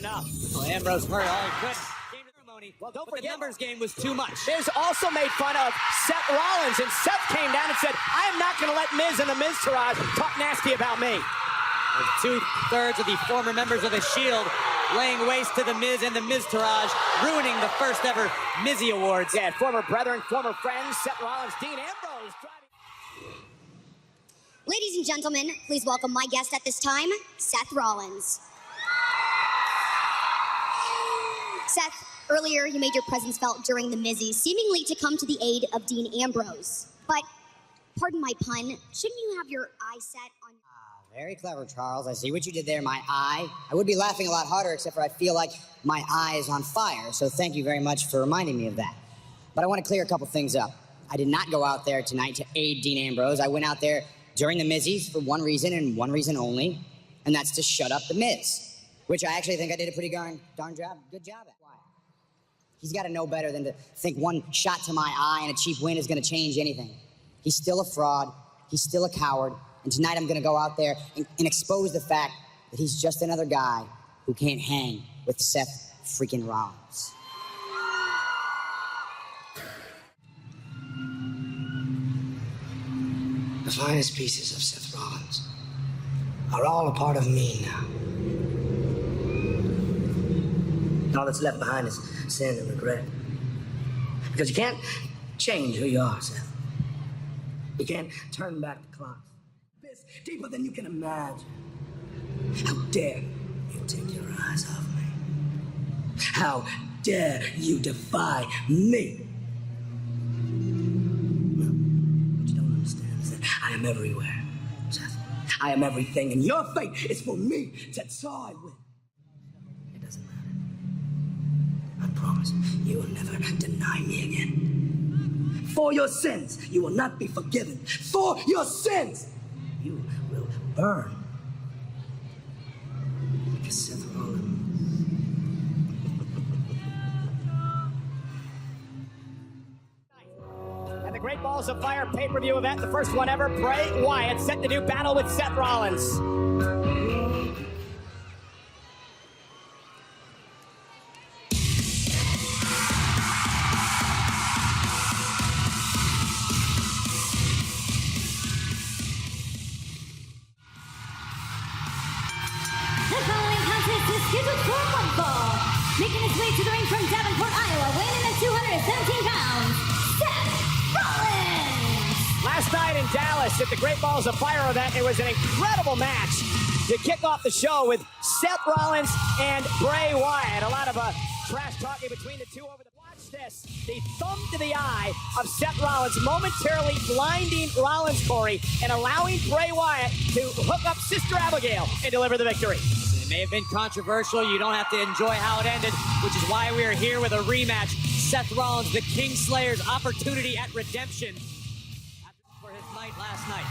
enough. Well, Ambrose hurt all he could. Game ceremony. Well, don't but forget, the numbers game was too much. Miz also made fun of Seth Rollins, and Seth came down and said, I am not going to let Miz and the Miztourage talk nasty about me. Two-thirds of the former members of the Shield laying waste to the Miz and the Miztourage, ruining the first ever Mizzy Awards. Yeah, former brethren, former friends, Seth Rollins, Dean Ambrose. Ladies and gentlemen, please welcome my guest at this time, Seth Rollins. Seth, earlier you made your presence felt during the Mizzies, seemingly to come to the aid of Dean Ambrose. But, pardon my pun, shouldn't you have your eye set on... Very clever, Charles. I see what you did there, my eye. I would be laughing a lot harder, except for I feel like my eye is on fire, so thank you very much for reminding me of that. But I want to clear a couple things up. I did not go out there tonight to aid Dean Ambrose. I went out there during the Mizzies for one reason and one reason only, and that's to shut up the Miz, which I actually think I did a pretty good job at. He's got to know better than to think one shot to my eye and a cheap win is going to change anything. He's still a fraud. He's still a coward. And tonight I'm going to go out there and expose the fact that he's just another guy who can't hang with Seth freaking Rollins. The finest pieces of Seth Rollins are all a part of me now. All that's left behind is sin and regret. Because you can't change who you are, Seth. You can't turn back the clock. It's deeper than you can imagine. How dare you take your eyes off me? How dare you defy me? What you don't understand is that I am everywhere, Seth. I am everything, and your fate is for me to side with. It doesn't matter. I promise you will never deny me again. For your sins, you will not be forgiven. For your sins, you will burn. Because Seth Rollins. And the Great Balls of Fire pay-per-view event, the first one ever, Bray Wyatt set to do battle with Seth Rollins. Making his way to the ring from Davenport, Iowa, weighing in at 217 pounds, Seth Rollins! Last night in Dallas at the Great Balls of Fire event, it was an incredible match to kick off the show with Seth Rollins and Bray Wyatt. A lot of trash talking between the two over the... Watch this. The thumb to the eye of Seth Rollins, momentarily blinding Rollins, Corey, and allowing Bray Wyatt to hook up Sister Abigail and deliver the victory. It may have been controversial. You don't have to enjoy how it ended, which is why we are here with a rematch. Seth Rollins, the Kingslayer's opportunity at redemption for his night last night.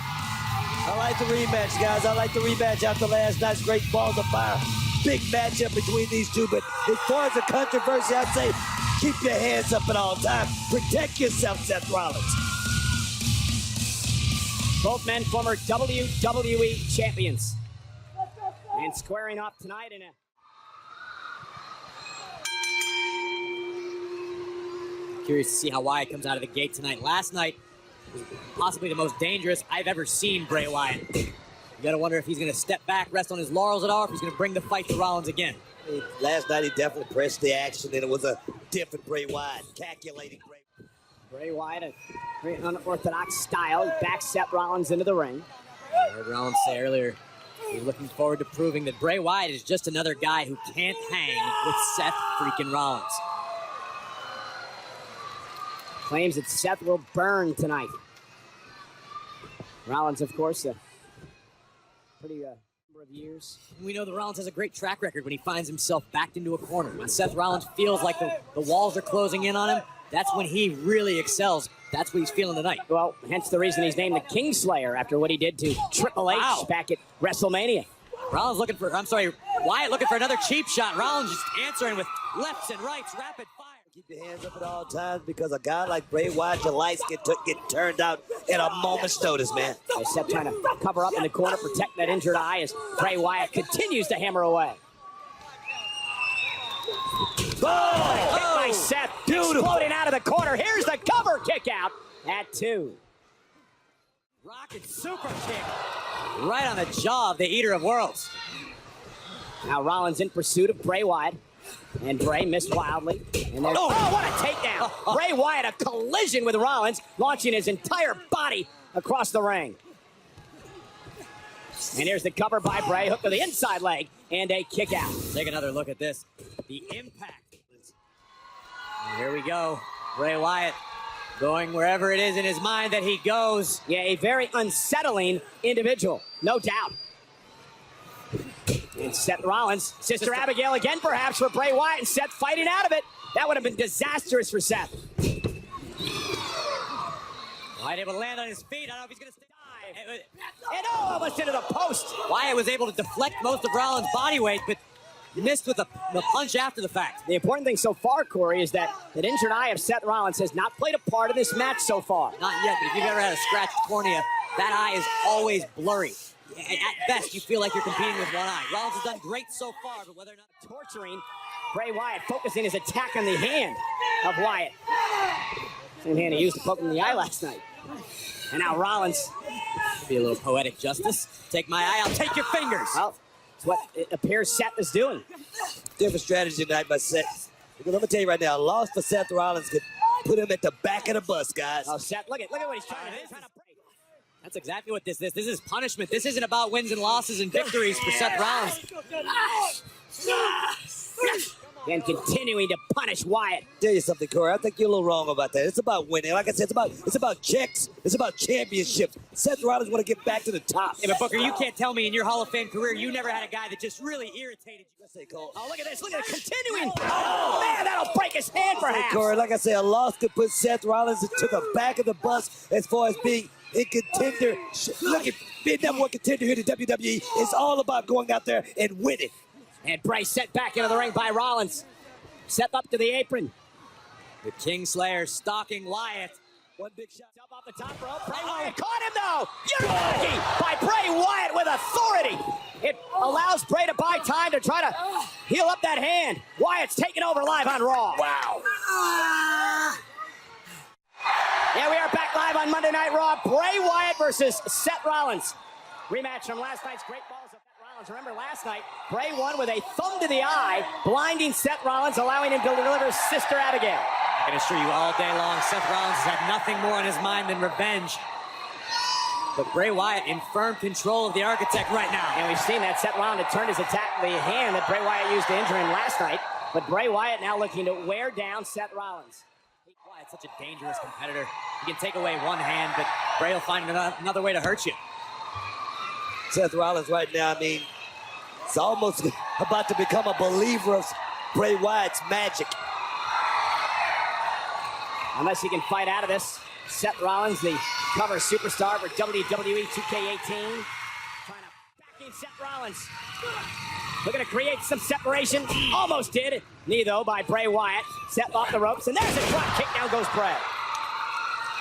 I like the rematch, guys. I like the rematch after last night's Great Balls of Fire. Big matchup between these two, but as far as the controversy, I'd say keep your hands up at all times. Protect yourself, Seth Rollins. Both men former WWE champions. And squaring off tonight in a... Curious to see how Wyatt comes out of the gate tonight. Last night was possibly the most dangerous I've ever seen Bray Wyatt. You gotta wonder if he's gonna step back, rest on his laurels at all, or if he's gonna bring the fight to Rollins again. Last night he definitely pressed the action, and it was a different Bray Wyatt, calculating Bray Wyatt, a very unorthodox style. He backs Seth Rollins into the ring. I heard Rollins say earlier, he's looking forward to proving that Bray Wyatt is just another guy who can't hang with Seth freaking Rollins. Claims that Seth will burn tonight. Rollins, of course, a pretty number of years. We know that Rollins has a great track record when he finds himself backed into a corner. When Seth Rollins feels like the walls are closing in on him, that's when he really excels. That's what he's feeling tonight. Well, hence the reason he's named the Kingslayer after what he did to Triple H back at WrestleMania. Wyatt looking for another cheap shot. Rollins just answering with lefts and rights, rapid fire. Keep your hands up at all times because a guy like Bray Wyatt, your lights get turned out in a moment's notice, man. Seth trying to cover up in the corner, protect that injured eye as Bray Wyatt continues to hammer away. Oh! Hit by Seth. Beautiful. Exploding out of the corner. Here's the cover kick out at 2. Rocket super kick. Right on the jaw of the Eater of Worlds. Now Rollins in pursuit of Bray Wyatt. And Bray missed wildly. And there's, oh, what a takedown. Bray Wyatt, a collision with Rollins, launching his entire body across the ring. And here's the cover by Bray, hook to the inside leg, and a kick out. Take another look at this. The impact. And here we go. Bray Wyatt going wherever it is in his mind that he goes. Yeah, a very unsettling individual, no doubt. And Seth Rollins, Sister Abigail again perhaps for Bray Wyatt, and Seth fighting out of it. That would have been disastrous for Seth. Wyatt able to land on his feet. I don't know if he's going to stay. And oh, almost into the post. Wyatt was able to deflect most of Rollins' body weight, but missed with the punch after the fact. The important thing so far, Corey, is that the injured eye of Seth Rollins has not played a part in this match so far. Not yet, but if you've ever had a scratched cornea, that eye is always blurry. At best, you feel like you're competing with one eye. Rollins has done great so far, but whether or not... Torturing Bray Wyatt, focusing his attack on the hand of Wyatt. Same hand he used to poke him in the eye last night. And now Rollins. Be a little poetic justice. Take my eye, I'll take your fingers. Well, it's what it appears Seth is doing. Different strategy tonight by Seth. Because I'm going to tell you right now, a loss for Seth Rollins could put him at the back of the bus, guys. Oh, Seth, look at what he's trying to do. That's exactly what this is. This is punishment. This isn't about wins and losses and victories for Seth Rollins. And continuing to punish Wyatt. Tell you something, Corey. I think you're a little wrong about that. It's about winning. Like I said, it's about checks. It's about championships. Seth Rollins want to get back to the top. Yeah, but Booker, you can't tell me in your Hall of Fame career you never had a guy that just really irritated you. Let's say, Cole. Oh, look at this. Look at it continuing. Oh, man, that'll break his hand perhaps. Corey, like I said, a loss could put Seth Rollins to the back of the bus as far as being a contender. Look at being number one contender here to WWE. It's all about going out there and winning. And Bray set back into the ring by Rollins. Step up to the apron. The Kingslayer stalking Wyatt. One big shot up off the top rope. Bray Wyatt caught him though. Uranagi by Bray Wyatt with authority. It allows Bray to buy time to try to heal up that hand. Wyatt's taking over live on Raw. Wow. Yeah, we are back live on Monday Night Raw. Bray Wyatt versus Seth Rollins. Rematch from last night's Great Balls of Seth Rollins. Remember last night, Bray won with a thumb to the eye, blinding Seth Rollins, allowing him to deliver Sister Abigail. I can assure you all day long, Seth Rollins has had nothing more on his mind than revenge. But Bray Wyatt in firm control of the Architect right now. And we've seen that Seth Rollins had turned his attack, the hand that Bray Wyatt used to injure him last night. But Bray Wyatt now looking to wear down Seth Rollins. Wyatt's such a dangerous competitor. He can take away one hand, but Bray will find another way to hurt you. Seth Rollins right now, I mean, it's almost about to become a believer of Bray Wyatt's magic. Unless he can fight out of this. Seth Rollins, the cover superstar for WWE 2K18. Trying to back in Seth Rollins. Looking to create some separation. Almost did. Knee, though, by Bray Wyatt. Seth off the ropes, and there's a drop kick. Down goes Bray.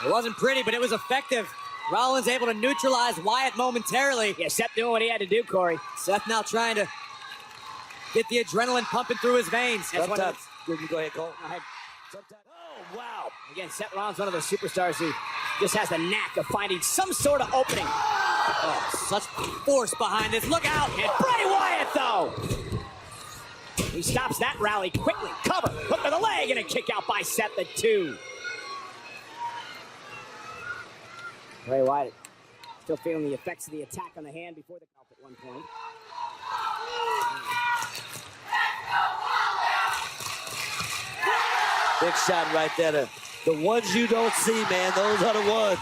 It wasn't pretty, but it was effective. Rollins able to neutralize Wyatt momentarily. Yeah, Seth doing what he had to do, Corey. Seth now trying to get the adrenaline pumping through his veins. Sometimes, go ahead, Cole. Go ahead. Oh, wow. Again, Seth Rollins, one of those superstars who just has the knack of finding some sort of opening. Oh, such force behind this. Look out. And Bray Wyatt, though. He stops that rally quickly. Cover, hook to the leg, and a kick out by Seth at 2. Bray Wyatt still feeling the effects of the attack on the hand before the count at one point. Big shot right there. The ones you don't see, man, those are the ones.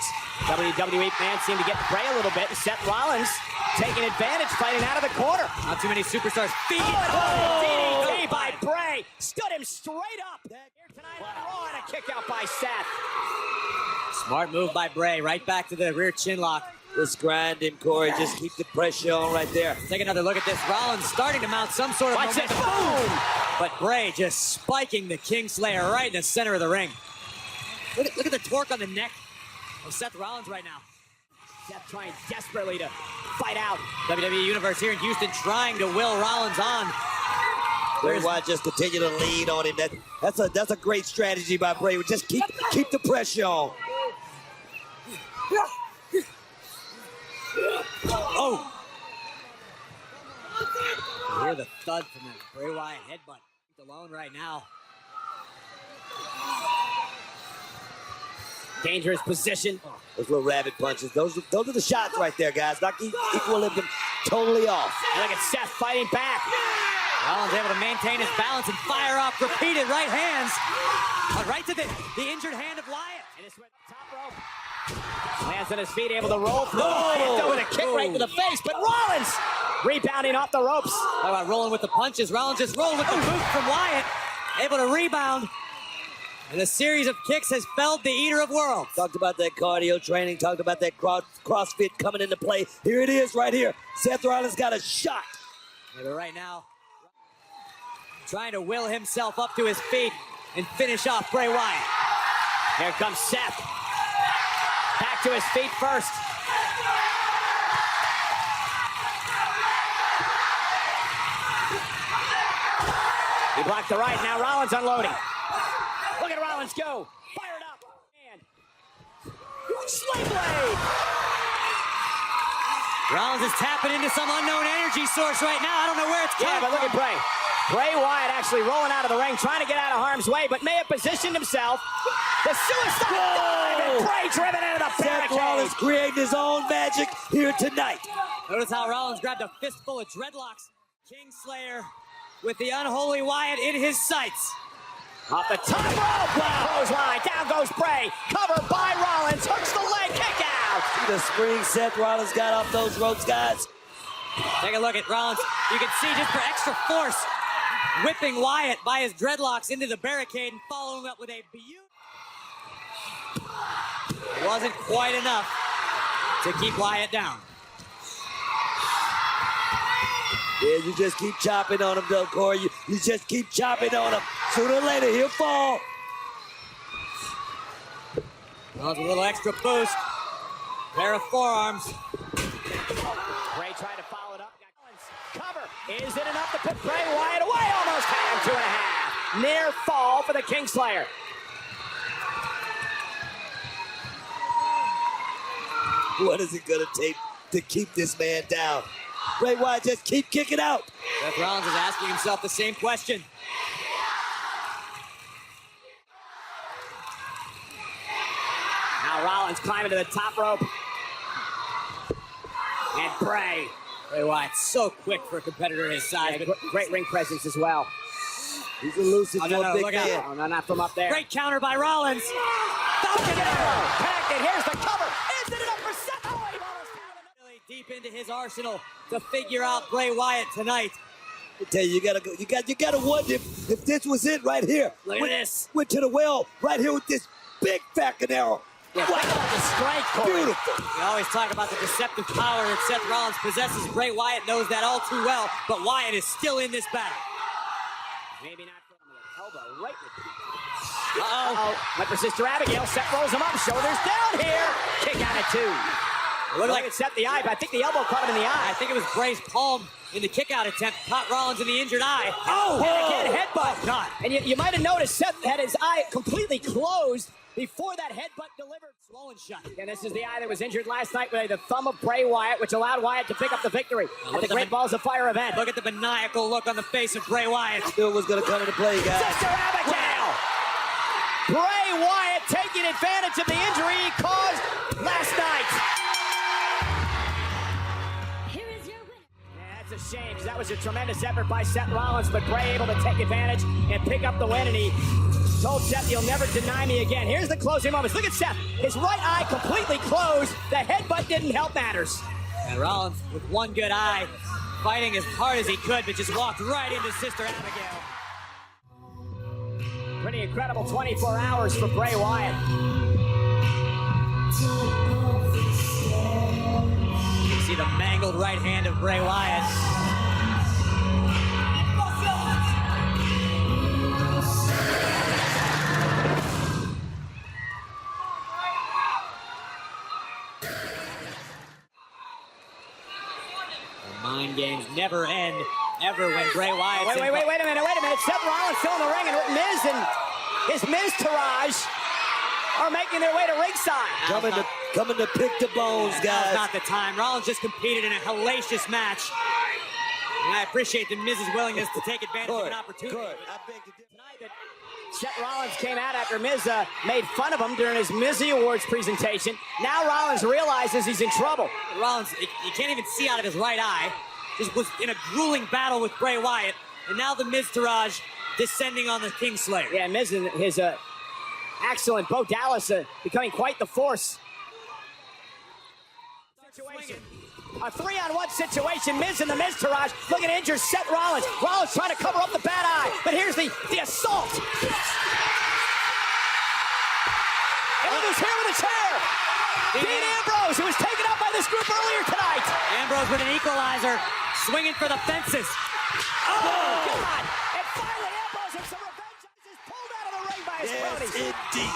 WWE fans seem to get Bray a little bit. Seth Rollins taking advantage, fighting out of the corner. Not too many superstars. Feed. DDT by Bray. Stood him straight up. Here tonight on Raw, and a kick out by Seth. Smart move by Bray. Right back to the rear chin lock. Just grind him, Corey. Just keep the pressure on right there. Take another look at this. Rollins starting to mount some sort of Watch this. momentum. Boom! But Bray just spiking the Kingslayer right in the center of the ring. Look at the torque on the neck of Seth Rollins right now. Seth trying desperately to fight out. WWE Universe here in Houston trying to will Rollins on. Bray Wyatt just continue to lean on him. That's a great strategy by Bray. Just keep the pressure on. Oh! You hear the thud from that Bray Wyatt headbutt. Alone right now. Dangerous position. Those little rabbit punches. Those are the shots right there, guys. Knock equilibrium totally off. And look at Seth fighting back. Rollins able to maintain his balance and fire off repeated right hands. Right to the injured hand of Wyatt. And this went top rope. Lands on his feet, able to roll through. Wyatt with a kick right to the face, but Rollins rebounding off the ropes. How about rolling with the punches? Rollins just rolled with the boot from Wyatt. Able to rebound. And a series of kicks has felled the Eater of Worlds. Talked about that cardio training. Talked about that CrossFit coming into play. Here it is right here. Seth Rollins got a shot. Yeah, but right now, trying to will himself up to his feet and finish off Bray Wyatt. Here comes Seth. Back to his feet first. He blocked the right. Now Rollins unloading. Look at Rollins go. Fired up. And Slave Blade. Rollins is tapping into some unknown energy source right now. I don't know where it's coming Yeah, but look at Bray. Bray Wyatt actually rolling out of the ring, trying to get out of harm's way, but may have positioned himself. The suicide dive, and Bray driven into the Seth barricade. Rollins creating his own magic here tonight. Notice how Rollins grabbed a fistful of dreadlocks. Kingslayer with the unholy Wyatt in his sights. Off the top rope, clothesline, down goes Bray. Covered by Rollins, hooks the leg, kick out. See the spring Seth Rollins got off those ropes, guys. Take a look at Rollins. You can see just for extra force, whipping Wyatt by his dreadlocks into the barricade and following up with a beautiful. It wasn't quite enough to keep Wyatt down. Yeah, you just keep chopping on him, though, Corey. You just keep chopping on him. Sooner or later, he'll fall. Rollins with a little extra boost. Pair of forearms. Bray trying to follow it up. Cover. Is it enough to put Bray Wyatt away? Almost had him, 2.5. Near fall for the Kingslayer. What is it going to take to keep this man down? Bray Wyatt just keep kicking out. Seth Rollins is asking himself the same question. Now Rollins climbing to the top rope. And Bray. Bray Wyatt's so quick for a competitor his size. But Great ring presence as well. He's elusive Oh, for no, a no, big look out. man. Oh, no, not from up there. great counter by Rollins. Falcon Arrow. Connected. Here's the cover. Is it enough for Seth? Oh, he almost had it. Really deep into his arsenal to figure out Bray Wyatt tonight. I tell you, you gotta wonder if this was it right here. Look at this. Went to the well right here with this big Falcon Arrow. Yeah, Wow. think about the strength, Corey. Beautiful. We always talk about the deceptive power that Seth Rollins possesses. Bray Wyatt knows that all too well, but Wyatt is still in this battle. Maybe not from the elbow. Right with Uh-oh. went for Sister Abigail. Seth rolls him up. Shoulders down here. Kick out at 2. Looked Like like it set the eye, but I think the elbow caught him in the eye. I think it was Bray's palm in the kick-out attempt. Caught Rollins in the injured eye. Oh, and again, headbutt. Oh, God. And you might have noticed Seth had his eye completely closed before that headbutt delivered. Swollen shut. And this is the eye that was injured last night with the thumb of Bray Wyatt, which allowed Wyatt to pick up the victory at the Great Balls of Fire event. Look at the maniacal look on the face of Bray Wyatt. Knew it was gonna come into play, guys. Sister Abigail! Bray Wyatt taking advantage of the injury he caused last night. Here is your winner. Yeah, that's a shame, because that was a tremendous effort by Seth Rollins, but Bray able to take advantage and pick up the win, and he told Seth, "You'll never deny me again." Here's the closing moments. Look at Seth. His right eye completely closed. The headbutt didn't help matters. And Rollins, with one good eye, fighting as hard as he could, but just walked right into Sister Abigail. Pretty incredible 24 hours for Bray Wyatt. You can see the mangled right hand of Bray Wyatt. The mind games never end ever when Bray Wyatt. Wait a minute. Seth Rollins still in the ring, and Miz and his Miztourage are making their way to ringside. Coming to pick the bones, guys. Now's not the time. Rollins just competed in a hellacious match. And I appreciate the Miz's willingness to take advantage of an opportunity. I beg to differ. Tonight that Seth Rollins came out after Miz made fun of him during his Mizzy Awards presentation. Now Rollins realizes he's in trouble. Rollins, he can't even see out of his right eye. Just was in a grueling battle with Bray Wyatt. And now the Miztourage descending on the Kingslayer. Yeah, Miz and his excellent Bo Dallas becoming quite the force. Situation. A 3-on-1 situation. Miz and the Miztourage looking to injure Seth Rollins. Rollins trying to cover up the bad eye, but here's the assault. Ambrose here with a chair. Dean Ambrose, who was taken out by this group earlier tonight. Ambrose with an equalizer, swinging for the fences. Oh, God. And finally, Ambrose with some revenge is pulled out of the ring by his cronies. Indeed.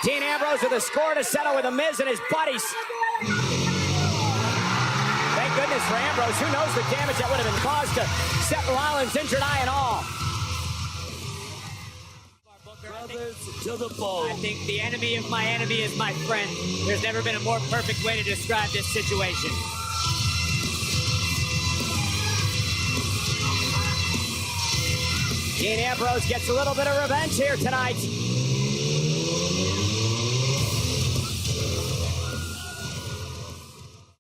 Dean Ambrose with a score to settle with The Miz and his buddies. Thank goodness for Ambrose. Who knows the damage that would have been caused to Seth Rollins, injured eye and all. Brothers to the bone. I think the enemy of my enemy is my friend. There's never been a more perfect way to describe this situation. Dean Ambrose gets a little bit of revenge here tonight.